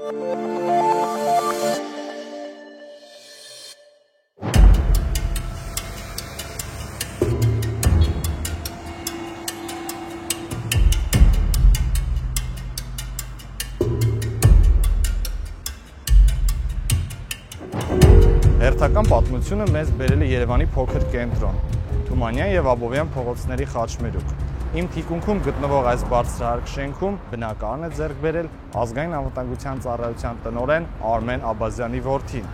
Հերթական պատմությունը մեզ բերել է Երևանի փոքր կենտրոն, Թումանյան եւ Աբովյան փողոցների խաչմերուկ։ Իմ թիկունքում գտնվող այս բարձրահարկ շենքում բնակարան է ձեռք բերել Ազգային անվտանգության ծառայության տնօրեն Արմեն Աբազյանի որդին։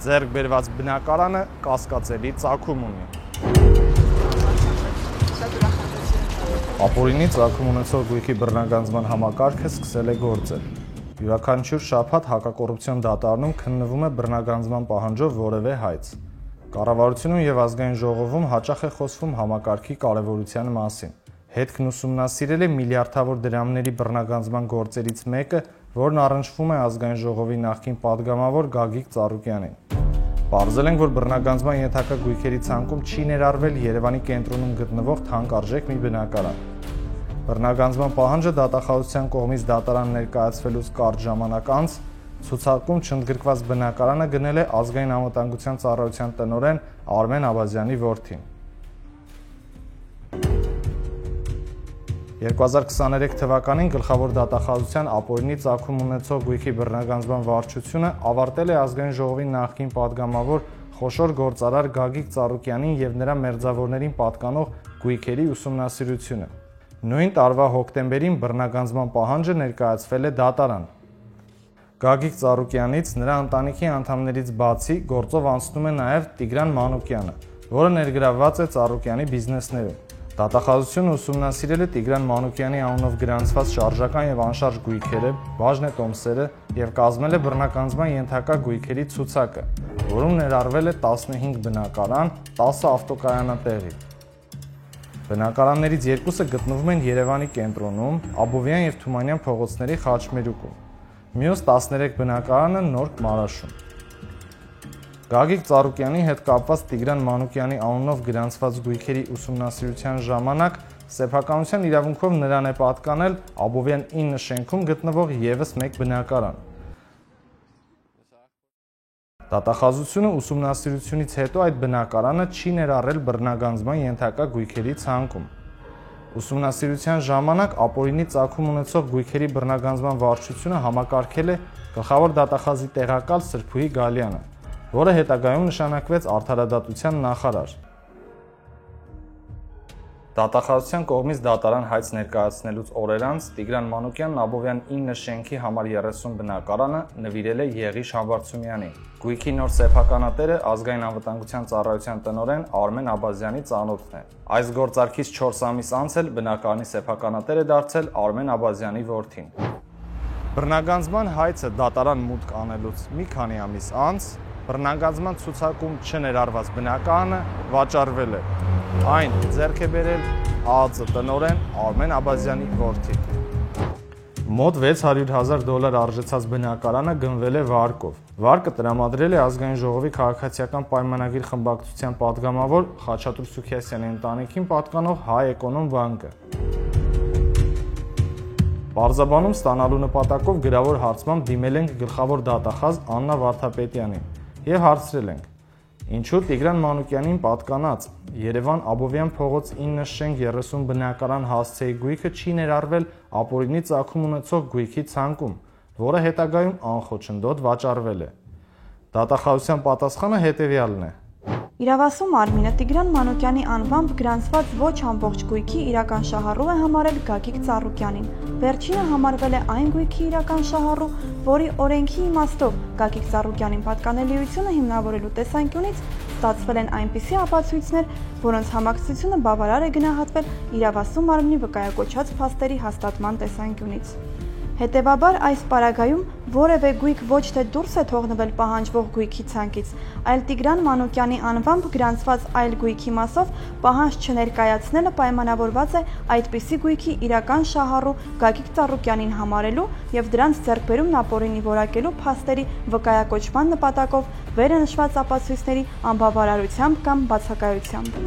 Ձեռք բերված բնակարանը կասկածելի ծագում ունի։ Ապօրինի ծագում ունեցող գույքի բռնագանձման համակարգը սկսել է գործել։ Յուրաքանչյուր շաբաթ հակակոռուպցիոն դատարանում քննվում է բռնագանձման պահանջով որևէ հայց։ Կառավարությունում եւ ազգային ժողովում հաճախ է խոսվում համակարգի կարեւորության մասին։ Հետքն ուսումնասիրել է միլիարդավոր դրամների բռնագանձման գործերից մեկը, որն առնչվում է ազգային ժողովի նախկին падգամավոր Գագիկ Ծառուկյանին։ Պարզել են, որ բռնագանձման ենթակա գույքերի ցանկում չի ներառվել Երևանի կենտրոնում գտնվող թանկարժեք մի բնակարան։ Բռնագանձման պահանջը դատախազության կողմից դատարան ներկայացվելուց կարճ ժամանակ անց ցուցակում չընդգրկված բնակարանը գնել է Ազգային անվտանգության ծառայության տնօրեն Արմեն Աբազյանի որդին։ 2023 թվականին գլխավոր դատախազության ապօրինի ծագում ունեցող գույքի բռնագանձման վարչությունը ավարտել է ազգային ժողովի նախկին падգամավոր խոշոր գործարար Գագիկ Ծառուկյանին եւ նրա մերձավորներին պատկանող գույքերի ուսումնասիրությունը։ Նույն տարվա հոկտեմբերին բռնագանձման պահանջը ներկայացվել է դատարան։ Գագիկ Ծառուկյանից նրա ընտանիքի անդամներից բացի գործով անցնում է նաև Տիգրան Մանուկյանը, որը ներգրավված է Ծառուկյանի բիզնեսներում։ Դատախազությունը ուսումնասիրել է Տիգրան Մանուկյանի անունով գրանցված շարժական եւ անշարժ գույքերը, բաժնե տոմսերը եւ կազմել է բռնագանձման ենթակա գույքերի ցուցակը, որում ներառվել է 15 բնակարան, 10 ավտոկայանատեղի։ Բնակարաններից երկուսը գտնվում են Երևանի կենտրոնում, Աբովյան եւ Թումանյան փողոցների խաչմերուկում։ Մյուս 13 բնակարանը Նոր Մարաշում։ Գագիկ Ծառուկյանի հետ կապված Տիգրան Մանուկյանի անունով գրանցված գույքերի ուսումնասիրության ժամանակ սեփականության իրավունքով նրան է պատկանել Աբովյան 9 շենքում գտնվող եւս մեկ բնակարան։ Դատախազությունը ուսումնասիրությունից հետո այդ բնակարանը չի ներառել բռնագանձման ենթակա գույքերի ցանկում։ Ուսումնասիրության ժամանակ ապօրինի ծագում ունեցող գույքերի բռնագանձման վարչությունը համակարգել է գլխավոր դատախազի տեղակալ Սրբուհի Գալյանը, որը հետագայում նշանակվեց արդարադատության նախարար։ Դատախազության կողմից դատարան հայց ներկայացնելուց օրեր անց Տիգրան Մանուկյանն Աբովյան 9 շենքի համար 30 բնակարանը նվիրել է Եղիշ Համբարձումյանին։ Գույքի նոր սեփականատերը ազգային անվտանգության ծառայության տնօրեն Արմեն Աբազյանի ծանոթն է։ Այս գործարքից 4 ամիս անց էլ բնակարանի սեփականատեր է դարձել Արմեն Աբազյանի որդին։ Բռնագանձման հայցը դատարան մուտք անելուց մի քանի ամիս անց բռնագանձման ցուցակում չներառված բնակարանը վաճառվել է։ Այն ձեռք է բերել ԱԱԾ տնօրեն Արմեն Աբազյանի որդին։ Մոտ $600,000 արժեցած բնակարանը գնվել է վարկով։ Վարկը տրամադրել է ազգային ժողովի քաղաքացիական պայմանագիր խմբակցության падգամավոր Խաչատուր Սուքիասյանի ընտանիքին պատկանող Հայ Էկոնոմ բանկը։ Պարզաբանում ստանալու նպատակով գրավոր հարցմամբ դիմել ենք գլխավոր դատախազ Աննա Վարդապետյանին եւ հարցրել ենք. Ինչու Տիգրան Մանուկյանին պատկանած Երևան Աբովյան փողոց 9 շենք 30 բնակարան հասցեի գույքը չի ներառվել ապօրինի ծագում ունեցող գույքի ցանկում, որը հետագայում անխոչնդոտ վաճառվել է։ Դատախազության պատասխանը հետևյալն է. Իրավասու Արմինը Տիգրան Մանուկյանի անվամբ գրանցված ոչ ամբողջ գույքի իրական շահառու է համարել Գագիկ Ծառուկյանին։ Վերջինը համարվել է այն գույքի իրական շահառու, որի օրենքի իմաստով Գագիկ Ծառուկյանին պատկանելիությունը հիմնավորելու տեսանկյունից ստացվել են այնպիսի ապացույցներ, որոնց համակցությունը բավարար է գնահատվել իրավասու Արմինի վկայակոչած փաստերի հաստատման տեսանկյունից։ Հետևաբար այս պարագայում որևէ գույք ոչ թե դուրս է թողնվել պահանջվող գույքի ցանկից, այլ Տիգրան Մանուկյանի անվամբ գրանցված այլ գույքի մասով պահանջ չներկայացնելը պայմանավորված է այդպիսի գույքի իրական շահառու Գագիկ Ծառուկյանին համարելու եւ դրանց ձեռքբերումն ապօրինի որակելու փաստերի վկայակոչման նպատակով վերը նշված ապացույցների անբավարարությամբ կամ բացակայությամբ։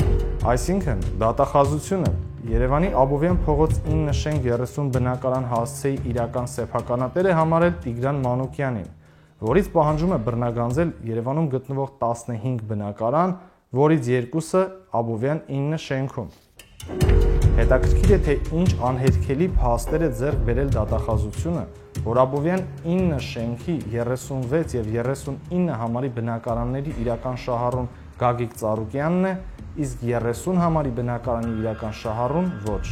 Այսինքն դատախազությունը Երևանի Աբովյան փողոց 9 շենք 30 բնակարան հասցեի իրական սեփականատեր է համարել Տիգրան Մանուկյանին, որից պահանջում է բռնագանձել Երևանում գտնվող 15 բնակարան, որից 2-ը Աբովյան 9 շենքում։ Հետաքրքիր է, թե ինչ անհետքելի փաստեր է ձեռք բերել դատախազությունը, որ Աբովյան 9 շենքի 36 եւ 39 համարի բնակարանների իրական շահառուն Գագիկ Ծառուկյանն է, իսկ 30 համարի բնակարանի իրական շահառուն ոչ։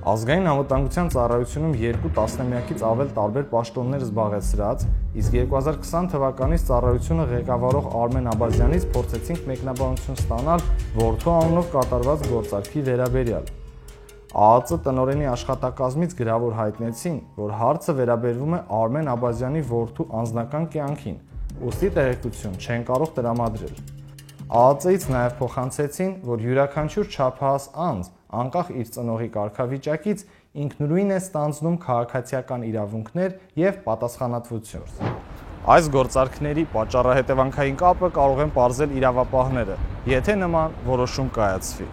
Ազգային անվտանգության ծառայությունում 2 տասնամյակից ավել տարբեր պաշտոններ զբաղեցրած, իսկ 2020 թվականից ծառայությունը ղեկավարող Արմեն Աբազյանից փորձեցինք մեկնաբանություն ստանալ որդու անունով կատարված գործարքի վերաբերյալ։ ԱԱԾ տնօրենի աշխատակազմից գրավոր հայտնեցին, որ հարցը վերաբերվում է Արմեն Աբազյանի որդու անձնական կյանքին, ուստի տեղեկություն չեն կարող տրամադրել։ ԱԱԾ-ից նաև փոխանցեցին, որ յուրաքանչյուր չափահաս անձ, անկախ իր ծնողի կարգավիճակից, ինքնուրույն է ստանձնում քաղաքացիական իրավունքներ եւ պատասխանատվություն։ Այս գործարքների պատճառահետևանքային կապը կարող են պարզել իրավապահները, եթե նման որոշում կայացվի։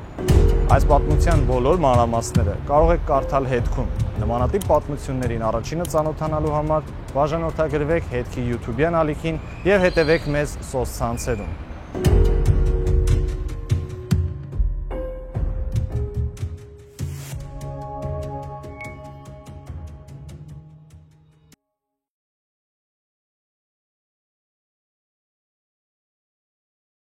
Այս պատմության բոլոր մանրամասները կարող եք կարդալ հետքում։ Նմանատիպ պատմություններին առաջինը ծանոթանալու համար բաժանորդագրվեք հետքի YouTube-յան ալիքին եւ հետևեք մեզ սոցցանցերում։